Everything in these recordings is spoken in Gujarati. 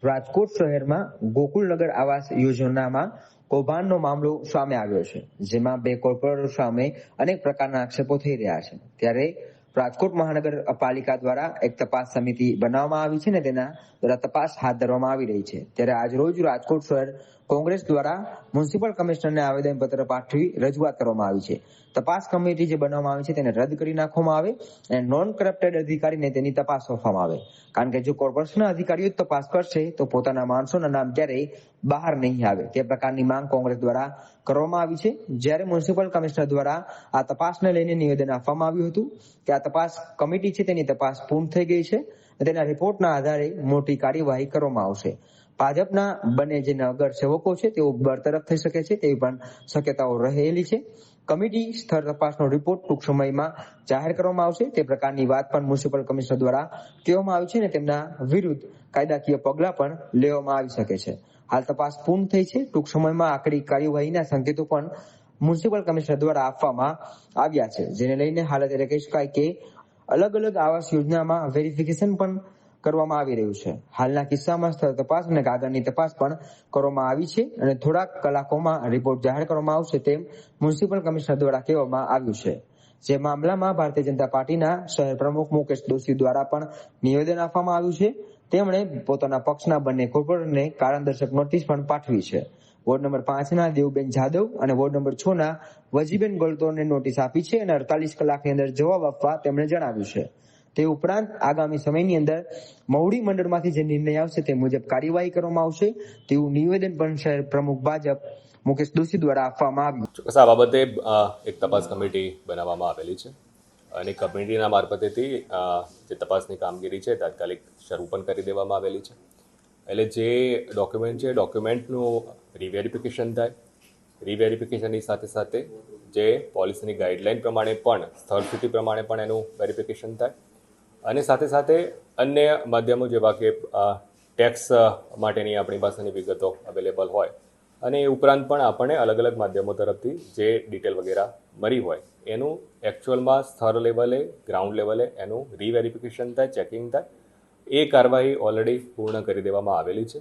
રાજકોટ શહેરમાં ગોકુલનગર આવાસ યોજનામાં કૌભાંડનો મામલો સામે આવ્યો છે, જેમાં બે કોર્પોરેટરો સામે અનેક પ્રકારના આક્ષેપો થઈ રહ્યા છે. ત્યારે રાજકોટ મહાનગરપાલિકા દ્વારા એક તપાસ સમિતિ બનાવવામાં આવી છે અને તેના દ્વારા તપાસ હાથ ધરવામાં આવી રહી છે. ત્યારે આજ રોજ રાજકોટ શહેર કોંગ્રેસ દ્વારા મ્યુનિસિપલ કમિશનરને આવેદનપત્ર પાઠવી રજૂઆત કરવામાં આવી છે. તપાસ કમિટી જે બનાવવામાં આવી છે તેને રદ કરી નાખવામાં આવે અને નોન કરપ્ટેડ અધિકારીને તેની તપાસ સોંપવામાં આવે, કારણ કે જો કોર્પોરેશનના અધિકારીઓ જ તપાસ કરશે તો પોતાના માણસોના નામ ક્યારેય બહાર નહીં આવે. તે પ્રકારની માંગ કોંગ્રેસ દ્વારા કરવામાં આવી છે. જ્યારે મ્યુનિસિપલ કમિશનર દ્વારા આ તપાસને લઈને નિવેદન આપવામાં આવ્યું હતું કે આ તપાસ કમિટી છે તેની તપાસ પૂર્ણ થઈ ગઈ છે અને તેના રિપોર્ટના આધારે મોટી કાર્યવાહી કરવામાં આવશે. ભાજપના બંને જે નગર સેવકો છે તેઓ બરતરફ થઈ શકે છે તેવી પણ શક્યતાઓ રહેલી છે. કમિટી સ્થળ તપાસનો રિપોર્ટ ટૂંક સમયમાં જાહેર કરવામાં આવશે તે પ્રકારની વાત પણ મ્યુનિસિપલ કમિશનર દ્વારા કહેવામાં આવી છે અને તેમના વિરુદ્ધ કાયદાકીય પગલાં પણ લેવામાં આવી શકે છે. હાલ તપાસ પૂર્ણ થઈ છે. ટૂંક સમયમાં આકરી કાર્યવાહીના સંકેતો પણ મ્યુનિસિપલ કમિશનર દ્વારા આપવામાં આવ્યા છે, જેને લઈને હાલ અત્યારે કહી શકાય કે અલગ અલગ આવાસ યોજનામાં વેરિફિકેશન પણ કરવામાં આવી રહ્યું છે. હાલના કિસ્સામાં સ્થળ તપાસ અને કાગળની તપાસ પણ કરવામાં આવી છે અને થોડાક કલાકોમાં રિપોર્ટ જાહેર કરવામાં આવશે તેમ મ્યુનિસિપલ કમિશનર દ્વારા કહેવામાં આવ્યું છે. જે મામલામાં ભારતીય જનતા પાર્ટીના શહેર પ્રમુખ મુકેશ દોશી દ્વારા પણ નિવેદન આપવામાં આવ્યું છે. તેમણે પોતાના પક્ષના બંને કોર્પોરેટરને કારણદર્શક નોટિસ પણ પાઠવી છે. વોર્ડ નંબર 5ના દેવબેન જાદવ અને વોર્ડ નંબર 6ના વજીબેન ગળતોને નોટિસ આપી છે અને 48 કલાકની અંદર જવાબ આપવા તેમણે જણાવ્યું છે. તે ઉપરાંત આગામી સમયની અંદર મવડી મંડળમાંથી જે નિર્ણય આવશે તે મુજબ કાર્યવાહી કરવામાં આવશે તેવું નિવેદન પણ શહેર પ્રમુખ ભાજપ મુકેશ દોશી દ્વારા આપવામાં આવ્યું. ચોક્કસ આ બાબતે એક તપાસ કમિટી બનાવવામાં આવેલી છે અને કમિટીના મારફતેથી જે તપાસની કામગીરી છે તાત્કાલિક શરૂ પણ કરી દેવામાં આવેલી છે. એટલે જે ડોક્યુમેન્ટ છે ડોક્યુમેન્ટનું રીવેરિફિકેશન થાય, રીવેરિફિકેશનની સાથે સાથે જે પોલિસીની ગાઈડલાઇન પ્રમાણે પણ સ્થળ સ્થિતિ પ્રમાણે પણ એનું વેરિફિકેશન થાય અને સાથે સાથે અન્ય માધ્યમો જેવા કે ટેક્સ માટેની આપણી પાસેની વિગતો અવેલેબલ હોય અને એ ઉપરાંત પણ આપણને અલગ અલગ માધ્યમો તરફથી જે ડિટેલ વગેરે મળી હોય એનું એકચ્યુઅલમાં સ્થળ લેવલે ગ્રાઉન્ડ લેવલે એનું રીવેરિફિકેશન થાય, ચેકિંગ થાય. એ કાર્યવાહી ઓલરેડી પૂર્ણ કરી દેવામાં આવેલી છે.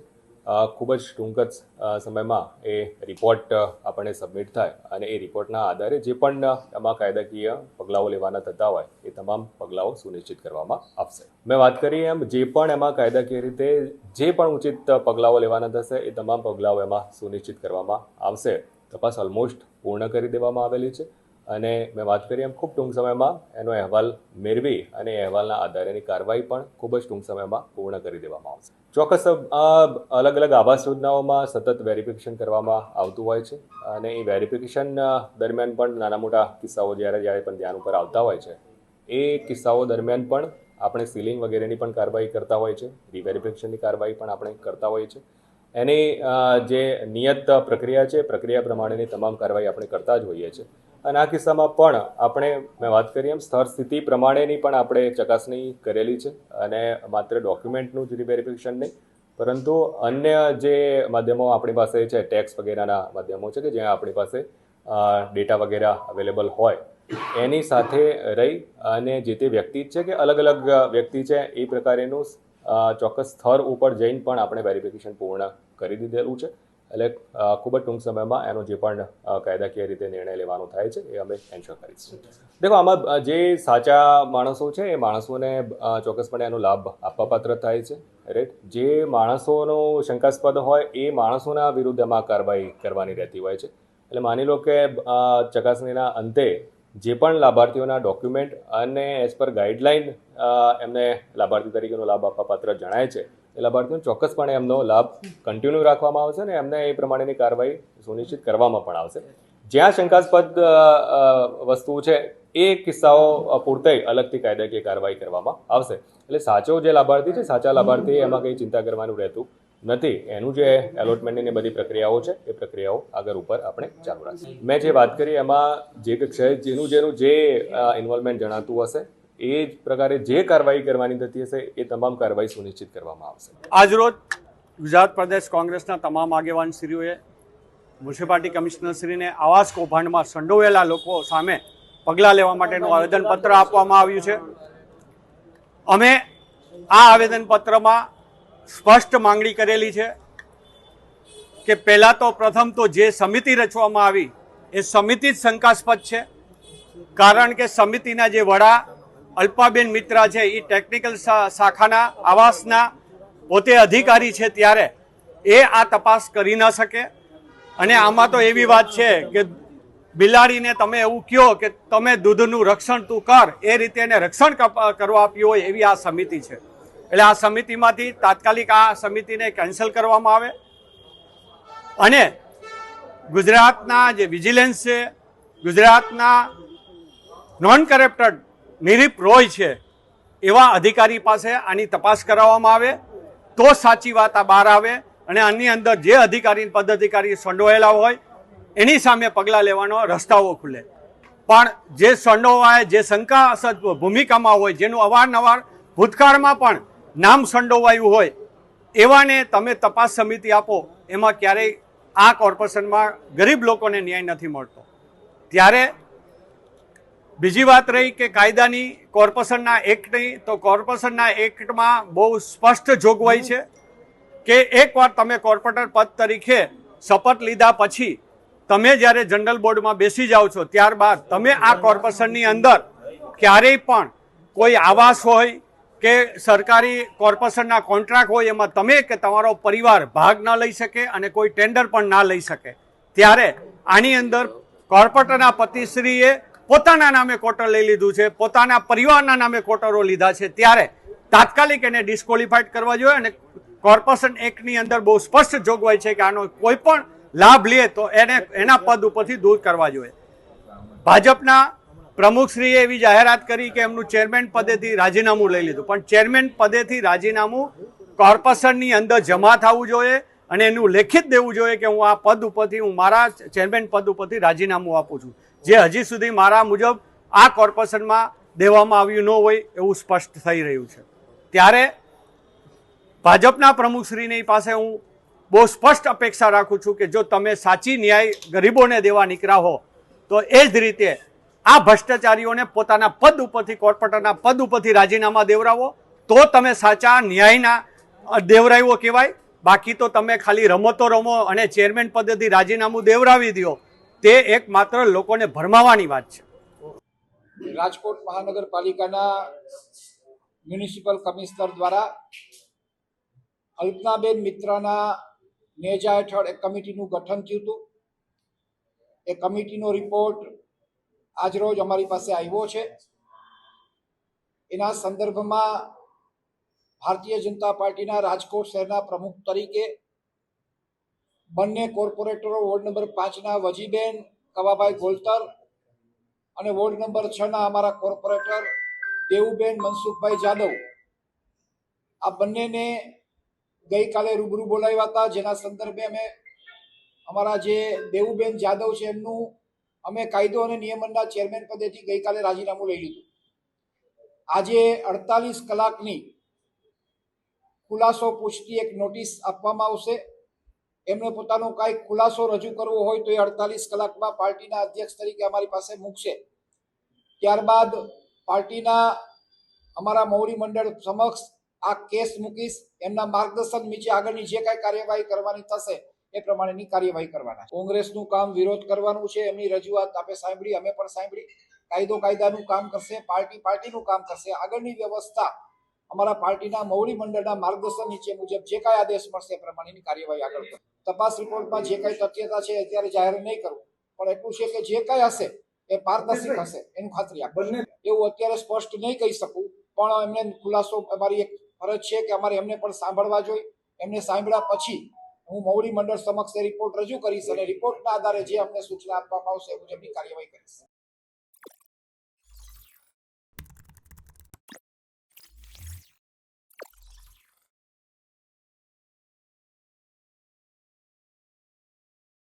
ખૂબ જ ટૂંક જ સમયમાં એ રિપોર્ટ આપણને સબમિટ થાય અને એ રિપોર્ટના આધારે જે પણ એમાં કાયદાકીય પગલાઓ લેવાના થતા હોય એ તમામ પગલાઓ સુનિશ્ચિત કરવામાં આવશે. મેં વાત કરી એમ જે પણ એમાં કાયદાકીય રીતે જે પણ ઉચિત પગલાઓ લેવાના થશે એ તમામ પગલાઓ એમાં સુનિશ્ચિત કરવામાં આવશે. તપાસ ઓલમોસ્ટ પૂર્ણ કરી દેવામાં આવેલી છે અને મેં વાત કરી એમ ખૂબ ટૂંક સમયમાં એનો અહેવાલ મેળવી અને અહેવાલના આધારેની કાર્યવાહી પણ ખૂબ જ ટૂંક સમયમાં પૂર્ણ કરી દેવામાં આવશે. ચોક્કસ અલગ અલગ આવાસ યોજનાઓમાં સતત વેરિફિકેશન કરવામાં આવતું હોય છે અને એ વેરિફિકેશન દરમિયાન પણ નાના મોટા કિસ્સાઓ જ્યારે પણ ધ્યાન ઉપર આવતા હોય છે એ કિસ્સાઓ દરમિયાન પણ આપણે સીલિંગ વગેરેની પણ કાર્યવાહી કરતા હોય છે, રીવેરિફિકેશનની કાર્યવાહી પણ આપણે કરતા હોઈએ છીએ. એની જે નિયત પ્રક્રિયા છે પ્રક્રિયા પ્રમાણેની તમામ કાર્યવાહી આપણે કરતા જ હોઈએ છીએ અને આ કિસ્સામાં પણ આપણે મેં વાત કરી એમ સ્થળ સ્થિતિ પ્રમાણેની પણ આપણે ચકાસણી કરેલી છે અને માત્ર ડોક્યુમેન્ટનું જ રીવેરિફિકેશન નહીં પરંતુ અન્ય જે માધ્યમો આપણી પાસે છે ટેક્સ વગેરેના માધ્યમો છે કે જ્યાં આપણી પાસે ડેટા વગેરે અવેલેબલ હોય એની સાથે રહી અને જે તે વ્યક્તિ છે કે અલગ અલગ વ્યક્તિ છે એ પ્રકારેનું ચોક્કસ સ્થળ ઉપર જઈને પણ આપણે વેરિફિકેશન પૂર્ણ કરી દીધેલું છે. એટલે ખૂબ જ ટૂંક સમયમાં એનો જે પણ કાયદાકીય રીતે નિર્ણય લેવાનો થાય છે એ અમે એન્શ્યોર કરીશું. દેખો આમાં જે સાચા માણસો છે એ માણસોને ચોક્કસપણે એનો લાભ આપવાપાત્ર થાય છે, રાઈટ. જે માણસોનો શંકાસ્પદ હોય એ માણસોના વિરુદ્ધ એમાં કાર્યવાહી કરવાની રહેતી હોય છે. એટલે માની લો કે ચકાસણીના અંતે જે પણ લાભાર્થીઓના ડોક્યુમેન્ટ અને એઝ પર ગાઈડલાઇન એમને લાભાર્થી તરીકેનો લાભ આપવાપાત્ર જણાય છે એ લાભાર્થીઓને ચોક્કસપણે એમનો લાભ કન્ટિન્યુ રાખવામાં આવશે અને એમને એ પ્રમાણેની કાર્યવાહી સુનિશ્ચિત કરવામાં પણ આવશે. જ્યાં શંકાસ્પદ વસ્તુ છે એ કિસ્સાઓ પૂરતે અલગથી કાયદાકીય કાર્યવાહી કરવામાં આવશે. એટલે સાચો જે લાભાર્થી છે સાચા લાભાર્થી એમાં કંઈ ચિંતા કરવાનું રહેતું નથી. એનું જે એલોટમેન્ટની બધી પ્રક્રિયાઓ છે એ પ્રક્રિયાઓ આગળ ઉપર આપણે ચાલુ રાખીએ. મેં જે વાત કરી એમાં જે કક્ષાએ જેનું જે ઇન્વોલ્વમેન્ટ જણાતું હશે એ જ પ્રકારે જે કાર્યવાહી કરવાની થતી હશે એ તમામ કાર્યવાહી સુનિશ્ચિત કરવામાં આવશે. આજરોજ ગુજરાત પ્રદેશ કોંગ્રેસના તમામ આગેવાનશ્રીઓએ મ્યુનિસિપાલિટી કમિશનરશ્રીને આવાસ કૌભાંડમાં સંડોવાયેલા લોકો સામે પગલાં લેવા માટેનું આવેદનપત્ર આપવામાં આવ્યું છે. અમે આ આવેદનપત્રમાં સ્પષ્ટ માંગણી કરેલી છે કે પહેલાં તો પ્રથમ તો જે સમિતિ રચવામાં આવી એ સમિતિ જ શંકાસ્પદ છે, કારણ કે સમિતિના જે વડા અલ્પાબેન મિત્રા છે એ ટેકનિકલ શાખાના આવાસના પોતે અધિકારી છે, ત્યારે એ આ તપાસ કરી ન શકે. અને આમાં તો એવી વાત છે કે બિલાડીને તમે એવું કહો કે તમે દૂધનું રક્ષણ તું કર, એ રીતે એને રક્ષણ કરવા આપ્યું હોય એવી આ સમિતિ છે. એટલે આ સમિતિમાંથી તાત્કાલિક આ સમિતિને કેન્સલ કરવામાં આવે અને ગુજરાતના જે વિજિલન્સ છે, ગુજરાતના નોન કરપ્ટેડ નિરીપ રોય છે એવા અધિકારી પાસે આની તપાસ કરાવવામાં આવે તો સાચી વાત આ બહાર આવે અને આની અંદર જે અધિકારી પદાધિકારી સંડોવાયેલા હોય એની સામે પગલાં લેવાનો રસ્તાઓ ખુલે. પણ જે સંડોવાય, જે શંકાસ્પદ ભૂમિકામાં હોય, જેનું અવારનવાર ભૂતકાળમાં પણ નામ સંડોવાયું હોય, એવાને તમે તપાસ સમિતિ આપો, એમાં ક્યારેય આ કોર્પોરેશનમાં ગરીબ લોકોને ન્યાય નથી મળતો. ત્યારે બીજી વાત રહી કે કાયદાની, કોર્પોરેશનના એક્ટની, તો કોર્પોરેશનના એક્ટમાં બહુ સ્પષ્ટ જોગવાઈ છે કે એકવાર તમે કોર્પોરેટર પદ તરીકે શપથ લીધા પછી તમે જ્યારે જનરલ બોર્ડમાં બેસી જાઓ છો ત્યારબાદ તમે આ કોર્પોરેશનની અંદર ક્યારેય પણ કોઈ આવાસ હોય કે સરકારી કોર્પોરેશનના કોન્ટ્રાક્ટ હોય એમાં તમે કે તમારો પરિવાર ભાગ ન લઈ શકે અને કોઈ ટેન્ડર પણ ના લઈ શકે. ત્યારે આની અંદર કોર્પોરેટરના પતિશ્રીએ પોતાના નામે ક્વોટર લઈ લીધું છે, પોતાના પરિવારના નામે ક્વોટરો લીધા છે, ત્યારે તાત્કાલિક એને ડિસ્કોલિફાઈડ કરવા જોઈએ. અને કોર્પોરેશન એક્ટની અંદર બહુ સ્પષ્ટ જોગવાઈ છે કે આનો કોઈ પણ લાભ લે તો એને એના પદ ઉપરથી દૂર કરવા જોઈએ. ભાજપના પ્રમુખશ્રીએ એવી જાહેરાત કરી કે એમનું ચેરમેન પદેથી રાજીનામું લઈ લીધું, પણ ચેરમેન પદેથી રાજીનામું કોર્પોરેશનની અંદર જમા થવું જોઈએ અને એનું લેખિત દેવું જોઈએ કે હું આ પદ ઉપરથી, હું મારા ચેરમેન પદ ઉપરથી રાજીનામું આપું છું, જે હજી સુધી મારા મુજબ આ કોર્પોરેશનમાં દેવામાં આવ્યું ન હોય એવું સ્પષ્ટ થઈ રહ્યું છે. ત્યારે ભાજપના પ્રમુખશ્રીની પાસે હું બહુ સ્પષ્ટ અપેક્ષા રાખું છું કે જો તમે સાચી ન્યાય ગરીબોને દેવા નીકળ્યા હો તો એ જ રીતે આ ભ્રષ્ટાચારીઓને પોતાના પદ ઉપરથી, કોર્પોરેટરના પદ ઉપરથી રાજીનામા દેવરાવો તો તમે સાચા ન્યાયના દેવરાવ્યો કહેવાય. બાકી તો તમે ખાલી રમતો રમો અને ચેરમેન પદેથી રાજીનામું દેવરાવી દો, તે એક માત્ર લોકોને ભરમાવાની વાત છે. રાજકોટ મહાનગરપાલિકાના મ્યુનિસિપલ કમિશનર દ્વારા અલ્પનાબેન મિત્રાના નેજા હેઠળ એક કમિટીનું ગઠન થયું હતું. એ કમિટીનો રિપોર્ટ આજરોજ અમારી પાસે આવ્યો છે. એના સંદર્ભમાં ભારતીય જનતા પાર્ટીના રાજકોટ શહેરના પ્રમુખ તરીકે બંને કોર્પોરેટરો વોર્ડ નંબર 5ના વજીબેન કવાભાઈ ગોલતર અને વોર્ડ નંબર 6ના અમારા કોર્પોરેટર દેવુબેન મનસુખભાઈ જાદવ, આ બંનેને ગઈકાલે રૂબરૂ બોલાવ્યા હતા, જેના સંદર્ભે અમે અમારા જે દેવુબેન જાદવ છે એમનું અમે કાયદો અને નિયમનના ચેરમેન પદેથી ગઈકાલે રાજીનામું લઈ લીધું. આજે 48 કલાકની ખુલાસો પૂછતી એક નોટિસ આપવામાં આવશે. એમને પોતાનો કાંઈક ખુલાસો રજૂ કરવો હોય તો એ 48 કલાકમાં પાર્ટીના અધ્યક્ષ તરીકે અમારી પાસે મૂકશે. ત્યારબાદ પાર્ટીના અમારા મોવડી મંડળ સમક્ષ આ કેસ મૂકીશ. એમના માર્ગદર્શન નીચે આગળની જે કાંઈ કાર્યવાહી કરવાની થશે એ પ્રમાણેની કાર્યવાહી કરવાના. કોંગ્રેસનું કામ વિરોધ કરવાનું છે, એમની રજૂઆત આપે સાંભળી, અમે પણ સાંભળી. કાયદો કાયદાનું કામ કરશે, પાર્ટી પાર્ટીનું કામ કરશે. આગળની વ્યવસ્થા અમારા પાર્ટીના મોવડી મંડળના માર્ગદર્શન નીચે મુજબ જે કાંઈ આદેશ મળશે એ પ્રમાણેની કાર્યવાહી આગળ કરશે. તપાસ રિપોર્ટમાં જે કાંઈ તથ્યતા છે અત્યારે જાહેર નહીં કરું, પણ એટલું છે કે જે કાંઈ હશે એ પારદર્શક હશે એનું ખાતરી આપે. એવું અત્યારે સ્પષ્ટ નહીં કહી શકું, પણ એમને ખુલાસો, અમારી એક ફરજ છે કે અમારે એમને પણ સાંભળવા જોઈએ. એમને સાંભળ્યા પછી હું મોવડી મંડળ સમક્ષ એ રિપોર્ટ રજૂ કરીશ અને રિપોર્ટના આધારે જે અમને સૂચના આપવામાં આવશે એ મુજબની કાર્યવાહી કરીશ.